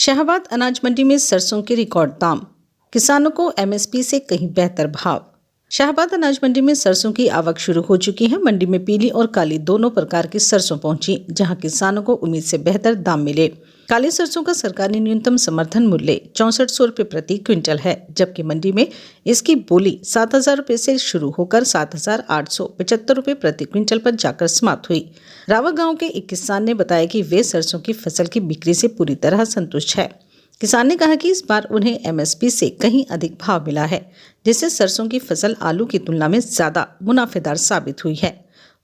शाहबाद अनाज मंडी में सरसों के रिकॉर्ड दाम, किसानों को एमएसपी से कहीं बेहतर भाव। शाहबाद अनाज मंडी में सरसों की आवक शुरू हो चुकी है। मंडी में पीली और काली दोनों प्रकार की सरसों पहुंची, जहां किसानों को उम्मीद से बेहतर दाम मिले। काली सरसों का सरकारी न्यूनतम समर्थन मूल्य 6400 रुपये प्रति क्विंटल है, जबकि मंडी में इसकी बोली 7000 रुपये से शुरू होकर 7875 रुपये प्रति क्विंटल पर जाकर समाप्त हुई। रावा गांव के एक किसान ने बताया कि वे सरसों की फसल की बिक्री से पूरी तरह संतुष्ट है। किसान ने कहा कि इस बार उन्हें एमएसपी से कहीं अधिक भाव मिला है, जिससे सरसों की फसल आलू की तुलना में ज्यादा मुनाफेदार साबित हुई है।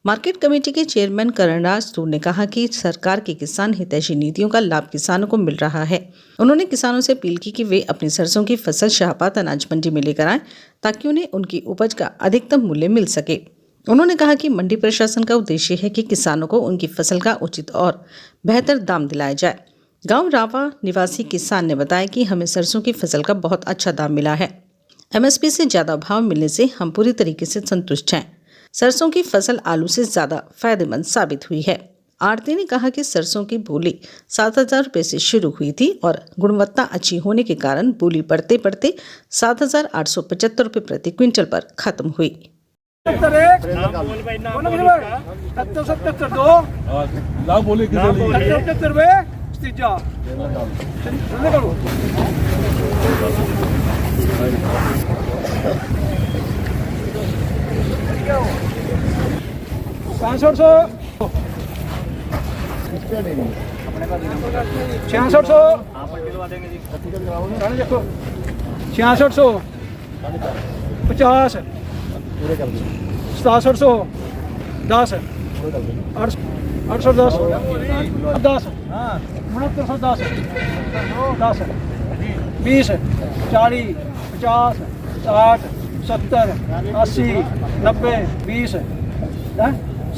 मार्केट कमेटी के चेयरमैन करणराज तूर ने कहा कि सरकार की किसान हितैषी नीतियों का लाभ किसानों को मिल रहा है। उन्होंने किसानों से अपील की कि वे अपनी सरसों की फसल शाहबाद अनाज मंडी में लेकर आएं, ताकि उन्हें उनकी उपज का अधिकतम मूल्य मिल सके। उन्होंने कहा कि मंडी प्रशासन का उद्देश्य है कि किसानों को उनकी फसल का उचित और बेहतर दाम दिलाया जाए। गांव रावा निवासी किसान ने बताया कि हमें सरसों की फसल का बहुत अच्छा दाम मिला है। एमएसपी से ज्यादा भाव मिलने से हम पूरी तरीके से संतुष्ट हैं। सरसों की फसल आलू से ज्यादा फायदेमंद साबित हुई है। आढ़ती ने कहा कि सरसों की बोली 7000 रुपये से शुरू हुई थी और गुणवत्ता अच्छी होने के कारण बोली बढ़ते बढ़ते 7875 रुपये प्रति क्विंटल पर खत्म हुई।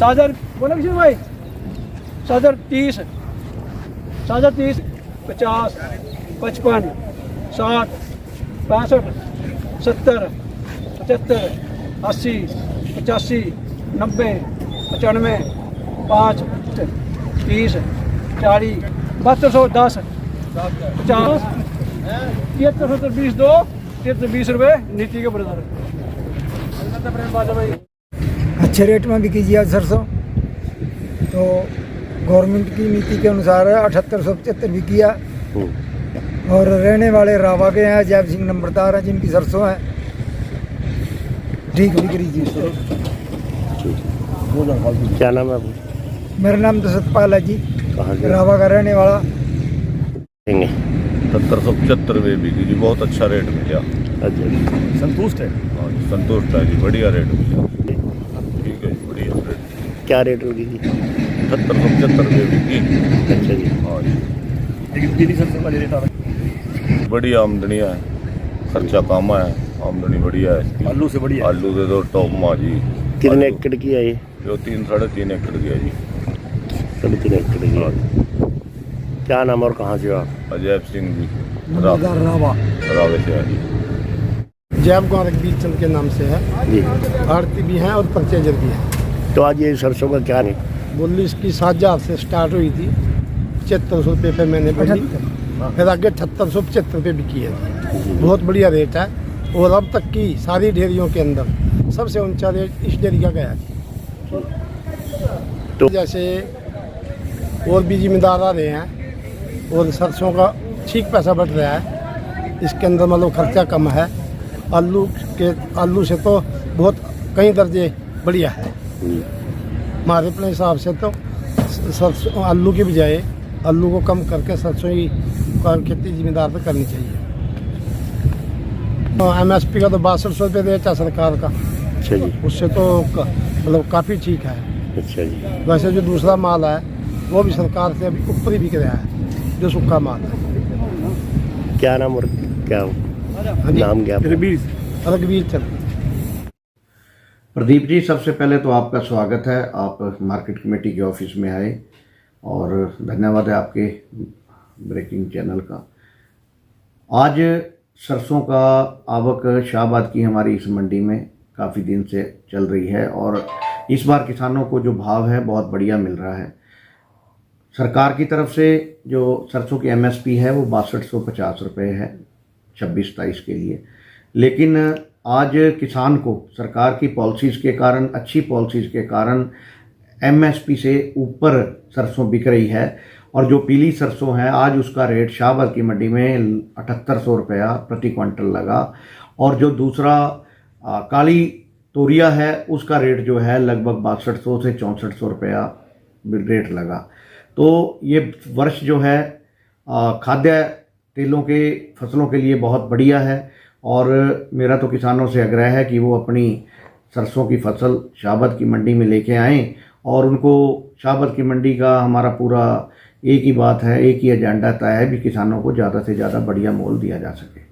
साझर बोला किसी भाई, साझर 30, साझर 30, 50, 55, 60, 65, 70, 75, 80, 85, 90, 95, 5, 30, 40, 7210, 50, 7320 2, 7320 रुपये नीति के बराबर। अच्छे रेट में बिकी जी आज सरसों, तो गवर्नमेंट की नीति के अनुसार 7875 बिकी है। और रहने वाले रावा के हैं, जैब सिंह नंबरदार हैं, जिनकी सरसों है ठीक बिक्री जी। क्या नाम है आपका? मेरा नाम तो सतपाल है जी, कहाँ से? रावा का रहने वाला। 7075 रुपये बिकी जी, बहुत अच्छा रेट मिला। अच्छा, संतुष्ट है? हाँ जी, संतुष्ट है जी, बढ़िया रेट मिला। ठीक है, बढ़िया रेट। क्या रेट होगी जी? 7075 रुपये बिकी। अच्छा जी। हाँ जी, बढ़िया आमदनी है, खर्चा कम है, आमदनी बढ़िया है। आलू से बढ़िया, आलू से तो टॉप माँ जी। कितने एकड़ की है ये? जो 3-3.5 एकड़ गया जी। 3.5 एकड़ की है। क्या नाम और कहाँ से हो आप? अजैब सिंह जी, नंबरदार रावा, रावे से है जी। जैब गाँव रघबीर चंद के नाम से है जी। आड़ती भी हैं और परचेजर भी हैं। तो आज ये सरसों का क्या रेट? बोली इसकी 7000 से स्टार्ट हुई थी, 7500 रुपये पे मैंने बोली, फिर आगे 7875 रुपये बिकी है। बहुत बढ़िया रेट है, और अब तक की सारी डेयरियों के अंदर सबसे ऊंचा रेट इस डेयरी का गया है। तो जैसे और भी जिम्मेदार आ रहे हैं और सरसों का ठीक पैसा बढ़ रहा है, इसके अंदर मतलब खर्चा कम है। आलू से तो बहुत कई दर्जे बढ़िया है। हमारे अपने हिसाब से तो सरसों आलू की बजाय आलू को कम करके सरसों की खेती जिम्मेदार पर करनी चाहिए। एमएसपी का तो 6200 रुपये रेट है सरकार का। अच्छा जी। उससे तो मतलब काफ़ी ठीक है। अच्छा जी। वैसे जो दूसरा माल है वो भी सरकार से अभी ऊपर ही बिक रहा है, जो सूखा माल है। क्या नाम और क्या हो? नाम क्या? रघबीर चंद। प्रदीप जी, सबसे पहले तो आपका स्वागत है, आप मार्केट कमेटी के ऑफिस में आए, और धन्यवाद है आपके ब्रेकिंग चैनल का। आज सरसों का आवक शाहबाद की हमारी इस मंडी में काफ़ी दिन से चल रही है, और इस बार किसानों को जो भाव है बहुत बढ़िया मिल रहा है। सरकार की तरफ से जो सरसों की MSP है वो 6250 रुपये है 26-27 के लिए। लेकिन आज किसान को सरकार की पॉलिसीज़ के कारण, अच्छी पॉलिसीज़ के कारण MSP से ऊपर सरसों बिक रही है। और जो पीली सरसों है आज उसका रेट शाहबाद की मंडी में 7800 रुपया प्रति क्विंटल लगा। और जो दूसरा काली तोरिया है उसका रेट जो है लगभग 6200 से 6400 रुपया रेट लगा। तो ये वर्ष जो है खाद्य तेलों के फसलों के लिए बहुत बढ़िया है। और मेरा तो किसानों से आग्रह है कि वो अपनी सरसों की फसल शाहबाद की मंडी में लेके आएँ। और उनको शाहबाद की मंडी का हमारा पूरा एक ही बात है, एक ही एजेंडा तय है भी किसानों को ज़्यादा से ज़्यादा बढ़िया मोल दिया जा सके।